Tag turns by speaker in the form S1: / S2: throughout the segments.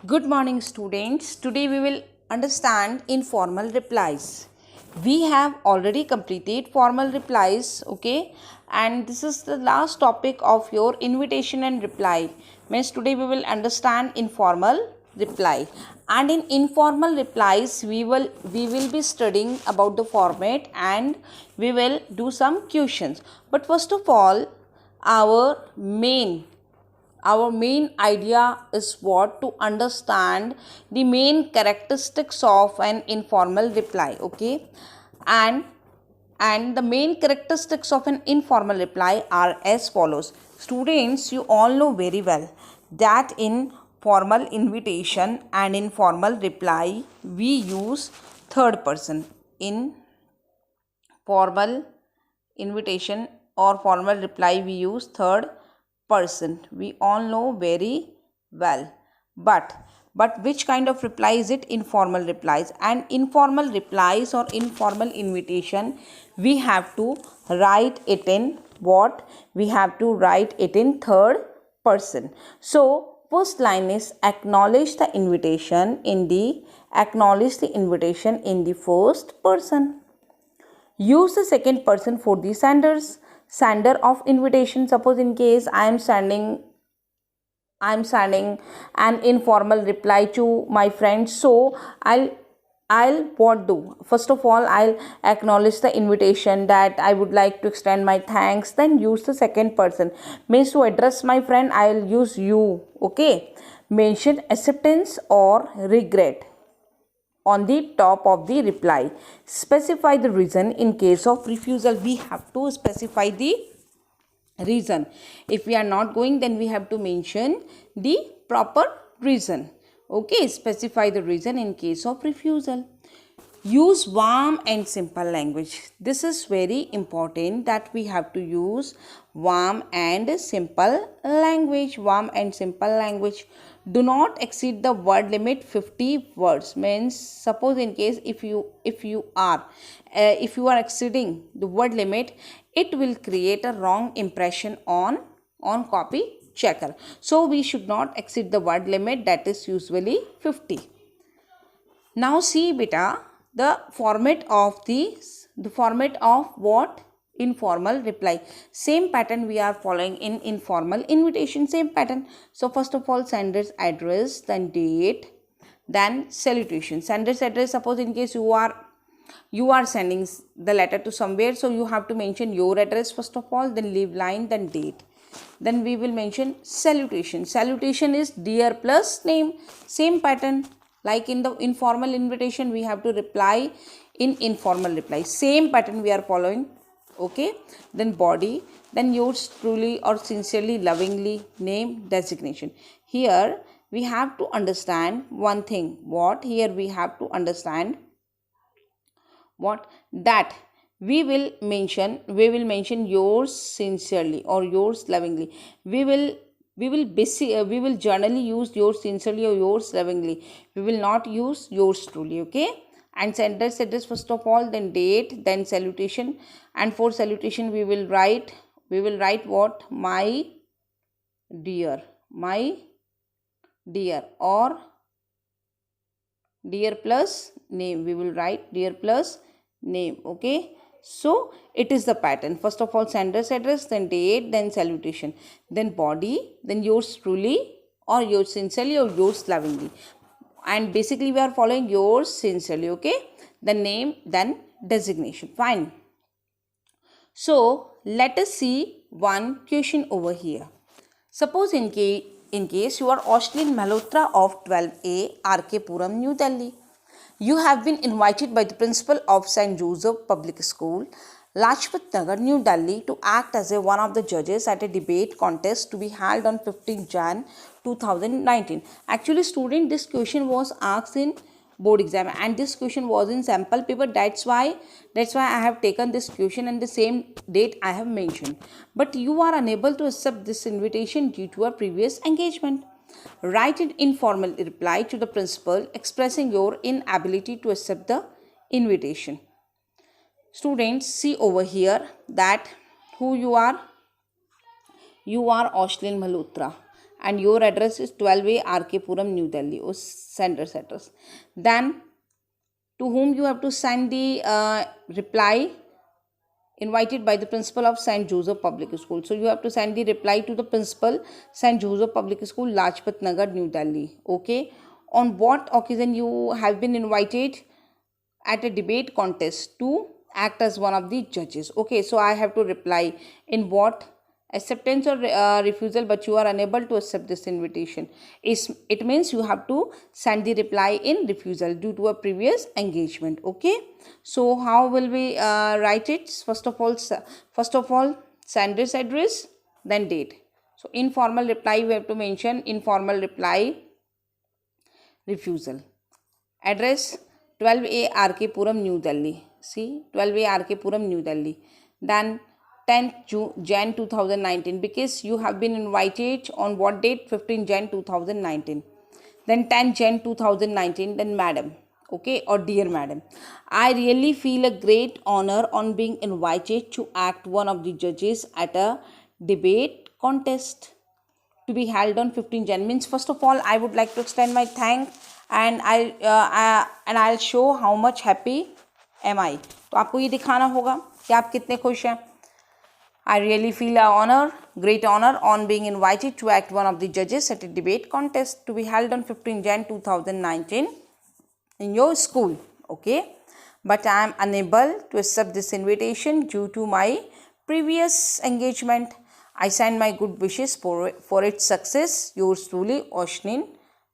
S1: Good morning, students. Today we will understand informal replies. We have already completed formal replies, okay? And this is the last topic of your invitation and reply. Means today we will understand informal reply. And in informal replies, we will be studying about the format and we will do some questions. But first of all, our main our main idea is what to understand the main characteristics of an informal reply, okay? And the main characteristics of an informal reply are as follows. Students, you all know very well that in formal invitation and in formal reply we use third person. In formal invitation or formal reply we use third person, we all know very well. But which kind of reply is it? Informal replies. And informal replies or informal invitation, we have to write it in what? We have to write it in third person. So first line is acknowledge the invitation in the first person. Use the second person for the sender of invitation. Suppose in case I am sending an informal reply to my friend, so I'll what do? First of all, I'll acknowledge the invitation that I would like to extend my thanks. Then use the second person. Means to address my friend, I'll use you. Okay. Mention acceptance or regret on the top of the reply. Specify the reason in case of refusal. We have to specify the reason. If we are not going, then we have to mention the proper reason. Okay, specify the reason in case of refusal. Use warm and simple language. This is very important that we have to use warm and simple language. Warm and simple language. Do not exceed the word limit 50 words. Means suppose in case if you are exceeding the word limit, it will create a wrong impression on copy checker. So we should not exceed the word limit, that is usually 50. Now see beta, the format of what? Informal reply. Same pattern we are following in informal invitation, same pattern. So first of all, sender's address, then date, then salutation. Sender's address, suppose in case you are sending the letter to somewhere, so you have to mention your address first of all, then leave line, then date. Then we will mention salutation. Salutation is dear plus name. Same pattern. Like in the informal invitation, we have to reply in informal reply. Same pattern we are following. Okay. Then body. Then yours truly or sincerely, lovingly, name, designation. Here we have to understand one thing. What? Here we have to understand what? That we will mention yours sincerely or yours lovingly. We will generally use yours sincerely or yours lovingly. We will not use yours truly. Okay. And sender's address first of all, then date, then salutation. And for salutation we will write what? My dear or dear plus name. We will write dear plus name. Okay. So it is the pattern. First of all, sender's address, then date, then salutation, then body, then yours truly or yours sincerely or yours lovingly. And basically we are following yours sincerely. Okay. Then name, then designation. Fine. So let us see one question over here. Suppose in case you are Oshlin Malhotra of 12A RK Puram, New Delhi. You have been invited by the principal of St. Joseph Public School, Lajpat Nagar, New Delhi, to act as one of the judges at a debate contest to be held on 15 Jan 2019. Actually, student, this question was asked in board exam and this question was in sample paper. That's why I have taken this question and the same date I have mentioned. But you are unable to accept this invitation due to a previous engagement. Write an informal reply to the principal expressing your inability to accept the invitation. Students, see over here that who you are. You are Oshlin Malhotra and your address is 12A RK Puram, New Delhi, or sender's address. Then to whom you have to send the reply, invited by the principal of St. Joseph Public School. So you have to send the reply to the principal, St. Joseph Public School, Lajpat Nagar, New Delhi. Okay. On what occasion you have been invited at a debate contest to act as one of the judges. Okay, so I have to reply in what, acceptance or refusal, but you are unable to accept this invitation. It means you have to send the reply in refusal due to a previous engagement. Okay, so how will we write it? First of all, sender's address, then date. So informal reply, we have to mention informal reply, refusal. Address 12A RK Puram, New Delhi. See, 12A RK Puram, New Delhi. Then 10th Jan 2019, because you have been invited on what date? 15 Jan 2019. Then 10 Jan 2019, then madam. Okay, or dear madam, I really feel a great honor on being invited to act one of the judges at a debate contest to be held on 15 Jan. Means first of all, I would like to extend my thank, and I'll show how much happy am I. तो आपको ये दिखाना होगा कि आप कितने खुश हैं. I really feel great honor on being invited to act one of the judges at a debate contest to be held on 15 Jan 2019 in your school. Okay, but I am unable to accept this invitation due to my previous engagement. I send my good wishes for its success. Yours truly, Oshnin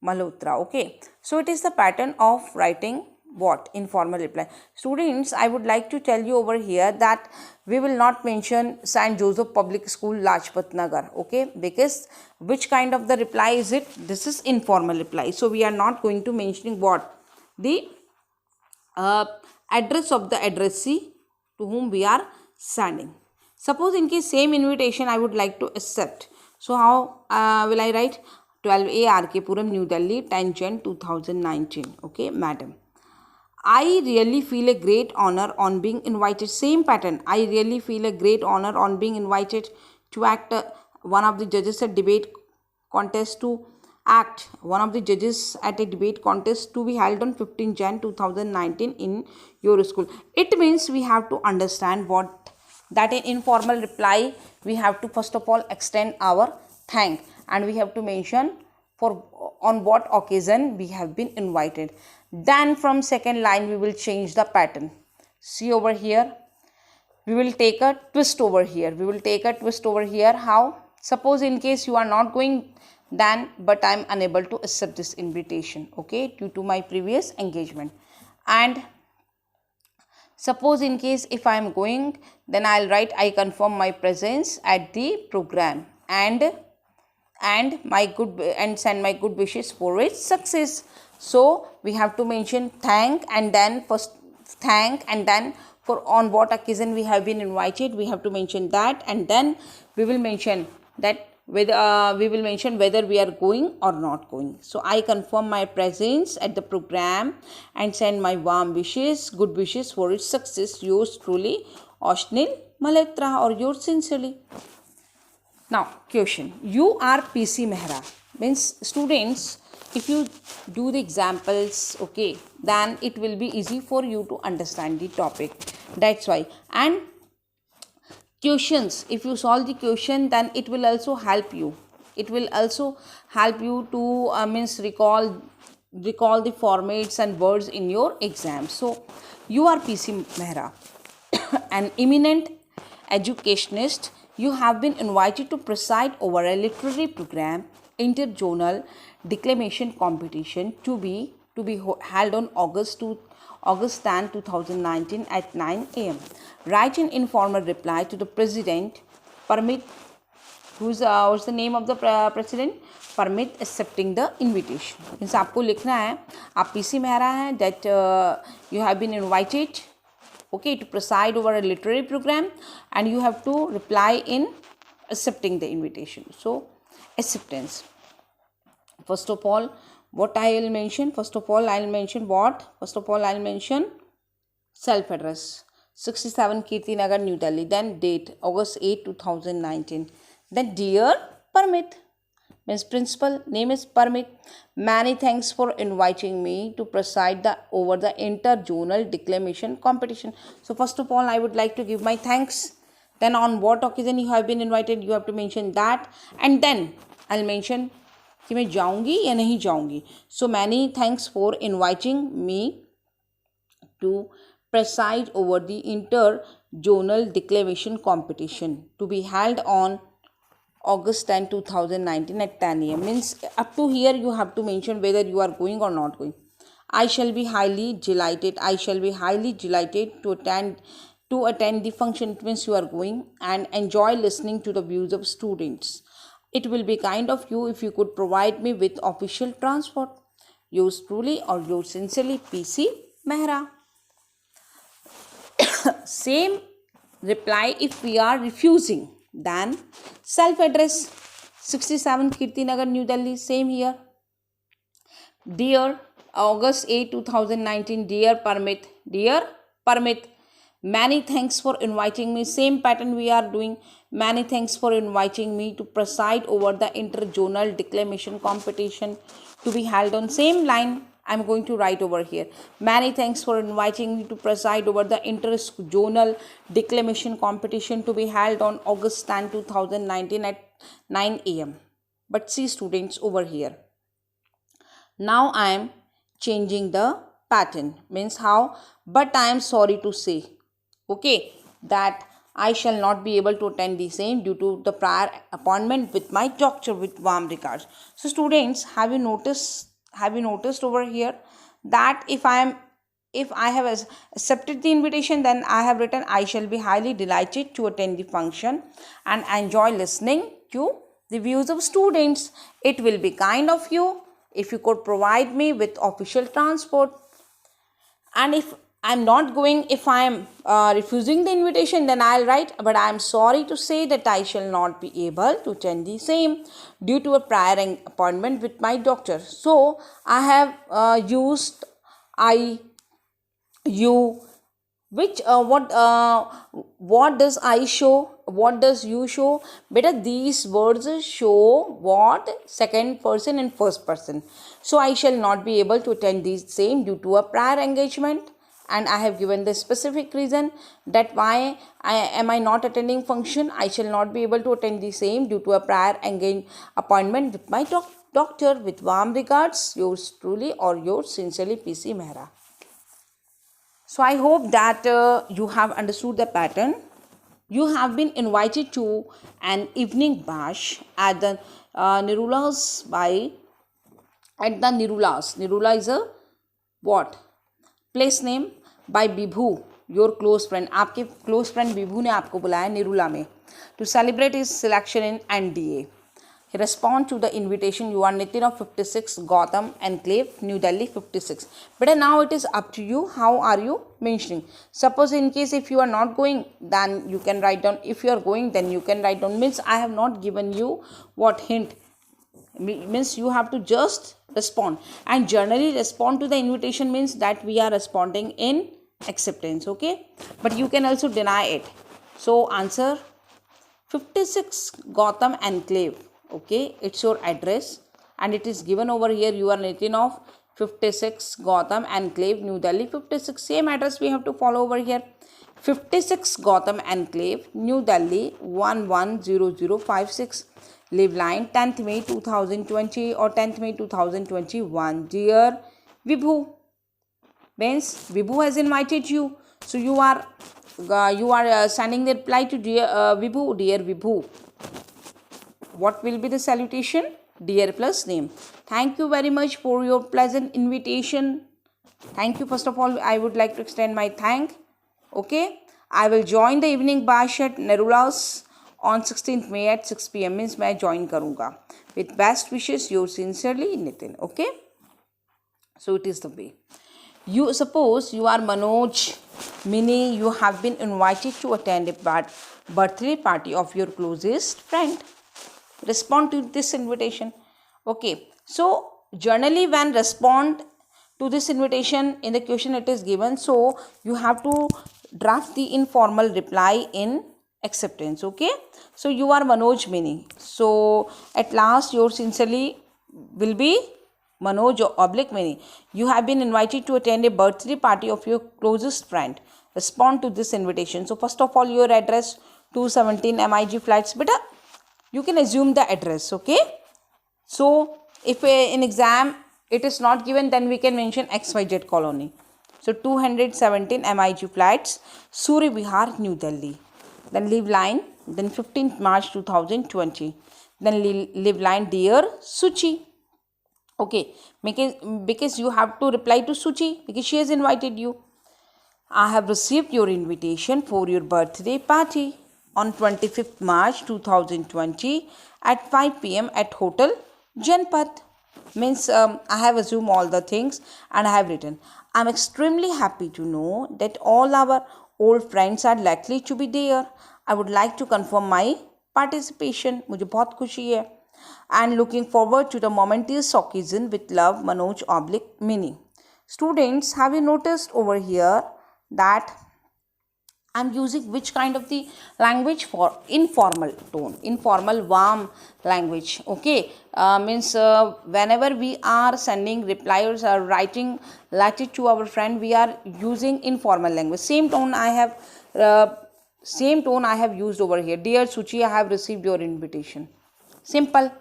S1: Malhotra. Okay, so it is the pattern of writing what? Informal reply. Students, I would like to tell you over here that we will not mention St. Joseph Public School, Lajpat Nagar. Okay, because which kind of the reply is it? This is informal reply. So we are not going to mentioning what? The address of the addressee to whom we are sending. Suppose in case same invitation I would like to accept. So how will I write? 12A RK Puram, New Delhi, 10 Jan 2019. Okay, madam, I really feel a great honor on being invited. Same pattern. I really feel a great honor on being invited to act one of the judges at debate contest to act one of the judges at a debate contest to be held on 15 Jan 2019 in your school. It means we have to understand what that in informal reply we have to first of all extend our thank, and we have to mention for on what occasion we have been invited. Then from second line we will change the pattern. See over here, we will take a twist over here. How? Suppose in case you are not going, then but I am unable to accept this invitation, okay, due to my previous engagement. And suppose in case if I am going, then I'll write I confirm my presence at the program and send my good wishes for its success. So we have to mention thank, and then first thank, and then for on what occasion we have been invited, we have to mention that, and then we will mention that whether we are going or not going. So I confirm my presence at the program and send my warm wishes, good wishes for its success. Yours truly, Oshnil Malhotra, or yours sincerely. Now question, you are PC Mehra. Means students, if you do the examples, okay, then it will be easy for you to understand the topic. That's why. And questions, if you solve the question, then it will also help you. It will also help you to recall the formats and words in your exam. So you are PC Mehra, an eminent educationist. You have been invited to preside over a literary program, interjournal declamation competition to be held on August 10, 2019 at 9 a.m. Write an informal reply to the president. Permit, what's the name of the president? Permit accepting the invitation. Means आपको लिखना है, आप PC Mehra हैं, that you have been invited, okay, to preside over a literary program, and you have to reply in accepting the invitation. So acceptance. First of all, what I will mention? First of all, I'll mention what? First of all, I'll mention self-address. 67 Kirti Nagar, New Delhi. Then date, August 8, 2019. Then dear, permit. means principal. Name is Parmit. Many thanks for inviting me to preside over the inter-zonal declamation competition. So first of all, I would like to give my thanks. Then on what occasion you have been invited, you have to mention that, and then I'll mention कि मैं जाऊंगी या नहीं जाऊंगी. So many thanks for inviting me to preside over the inter-zonal declamation competition to be held on August 10, 2019 at 10 a.m. Means up to here you have to mention whether you are going or not going. I shall be highly delighted. I shall be highly delighted to attend the function. It means you are going and enjoy listening to the views of students. It will be kind of you if you could provide me with official transport. Yours truly or yours sincerely, PC Mehra. Same reply if we are refusing. Then self-address 67 Kirti Nagar, New Delhi. Same here. Dear August 8, 2019. Dear Parmit. Dear Parmit. Many thanks for inviting me. Same pattern we are doing. Many thanks for inviting me to preside over the inter-zonal declamation competition to be held on same line. I'm going to write over here. Many thanks for inviting me to preside over the inter-zonal declamation competition to be held on August 10, 2019 at 9 a.m. But see students over here. Now I am changing the pattern. Means how? But I am sorry to say, okay, that I shall not be able to attend the same due to the prior appointment with my doctor. With warm regards. So students, have you noticed over here that if I have accepted the invitation, then I have written I shall be highly delighted to attend the function and enjoy listening to the views of students. It will be kind of you if you could provide me with official transport. And if I'm not going, if I am refusing the invitation, then I'll write, but I am sorry to say that I shall not be able to attend the same due to a prior appointment with my doctor. So I have used I, you, which what does I show, what does you show? Better these words show what? Second person and first person. So I shall not be able to attend the same due to a prior engagement. And I have given the specific reason that why am I not attending function. I shall not be able to attend the same due to a prior appointment with my doctor. With warm regards, yours truly or yours sincerely, PC Mehra. So I hope that you have understood the pattern. You have been invited to an evening bash at the Nirulas Nirula is a what? Place name by Bibhu, your close friend. आपके close friend Bibhu ने आपको बुलाया निरुला में to celebrate his selection in NDA. He respond to the invitation. You are Nitin of 56 Gotham Enclave, New Delhi 56. But now it is up to you. How are you mentioning? Suppose in case if you are not going, then you can write down. If you are going, then you can write down. Means I have not given you what hint. Means you have to just respond, and generally respond to the invitation means that we are responding in acceptance. Okay, but you can also deny it. So answer 56 Gotham Enclave. Okay, it's your address and it is given over here. You are Nitin of 56 Gotham Enclave, New Delhi 56. Same address we have to follow over here. 56 Gotham Enclave, New Delhi 110056. Live line 10th May 2020 or 10th May 2021. Dear Vibhu, means Vibhu has invited you. So you are sending the reply to dear Vibhu. Dear Vibhu. What will be the salutation? Dear plus name. Thank you very much for your pleasant invitation. Thank you. First of all, I would like to extend my thank. Okay. I will join the evening bash at Nerula's on 16th May at 6 p.m. means मैं join करूँगा. With best wishes, yours sincerely, Nitin. Okay. So it is the way. You suppose you are Manoj, Mini. You have been invited to attend a birthday party of your closest friend. Respond to this invitation. Okay. So generally when respond to this invitation in the question it is given. So you have to draft the informal reply in acceptance. Okay, so you are Manoj Mini. So at last your sincerely will be Manoj oblique Mini. You have been invited to attend a birthday party of your closest friend. Respond to this invitation. So first of all, your address 217 MIG flats. Beta, you can assume the address. Okay, so if in exam it is not given, then we can mention XYZ colony. So 217 MIG flats, Surya Vihar, New Delhi. Then leave line, then 15th March 2020. Then leave line, dear Suchi. Okay, because you have to reply to Suchi because she has invited you. I have received your invitation for your birthday party on 25th March 2020 at 5 p.m. at Hotel Janpat. Means I have assumed all the things and I have written. I am extremely happy to know that all our old friends are likely to be there. I would like to confirm my participation. मुझे बहुत खुशी है. And looking forward to the momentous occasion with love, Manoj oblique Mini. Students, have you noticed over here that I'm using which kind of the language for informal tone, informal warm language. Okay, means whenever we are sending replies or writing letter to our friend, we are using informal language. Same tone I have used over here. Dear Suchi, I have received your invitation. Simple.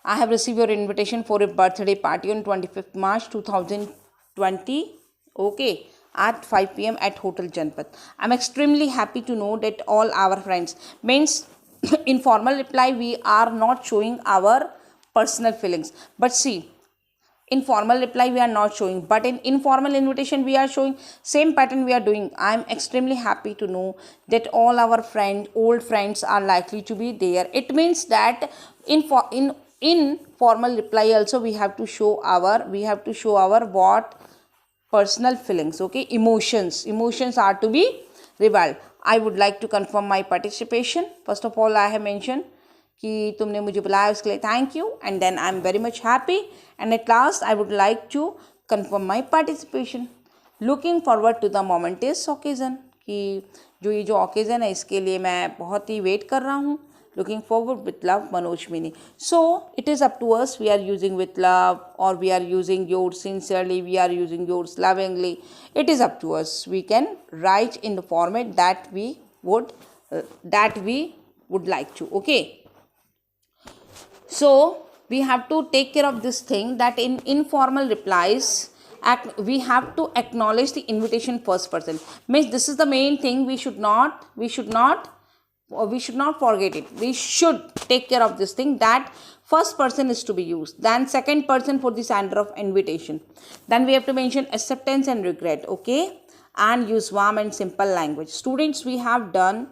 S1: I have received your invitation for a birthday party on 25th March 2020. Okay, at 5 p.m. at Hotel Janpat. I'm extremely happy to know that all our friends. Means informal reply, we are not showing our personal feelings. But see, in formal reply we are not showing, but in informal invitation we are showing. Same pattern we are doing. I am extremely happy to know that all our old friends are likely to be there. It means that in formal reply also we have to show our what personal feelings. Okay, emotions are to be revealed. I would like to confirm my participation. First of all, I have mentioned कि तुमने मुझे बुलाया उसके लिए thank you and then I am very much happy and at last I would like to confirm my participation. Looking forward to the momentous occasion, कि जो occasion है इसके लिए मैं बहुत ही वेट कर रहा हूँ. Looking forward with love Manoj Mini. So it is up to us. We are using with love और we are using yours sincerely, we are using yours lovingly. It is up to us. We can write in the format that we would like to. Okay, so we have to take care of this thing that in informal replies we have to acknowledge the invitation first person. Means this is the main thing. We should not forget it. We should take care of this thing that first person is to be used, then second person for the sender of invitation, then we have to mention acceptance and regret. Okay, and use warm and simple language. Students, we have done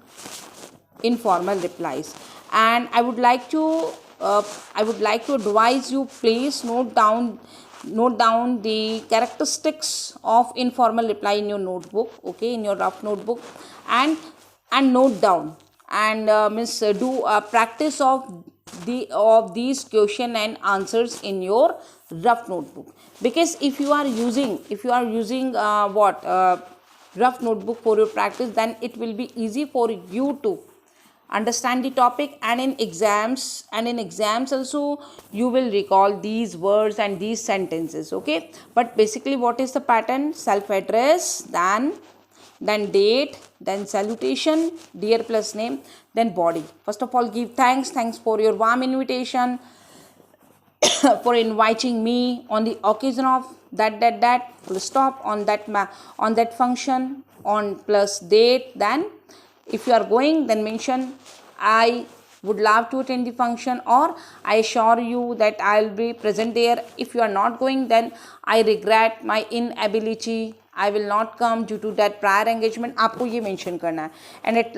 S1: informal replies and I would like to advise you, please note down the characteristics of informal reply in your notebook. Okay, in your rough notebook, and note down and do a practice of these question and answers in your rough notebook. Because if you are using rough notebook for your practice, then it will be easy for you to understand the topic, and in exams also you will recall these words and these sentences. Okay, but basically what is the pattern? Self address, then date, then salutation, dear plus name, then body. First of all, give thanks for your warm invitation for inviting me on the occasion of that full stop, on that function, on plus date. Then if you are going, then mention I would love to attend the function, or I assure you that I will be present there. If you are not going, then I regret my inability, I will not come due to that prior engagement. आपको ये mention करना है. And at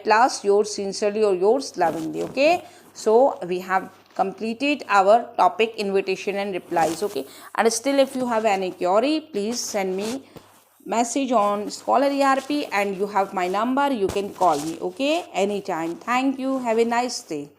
S1: last yours sincerely or yours lovingly. Okay, so we have completed our topic invitation and replies. Okay, and still if you have any query, please send me message on Scholar ERP and you have my number. You can call me. Okay, anytime. Thank you. Have a nice day.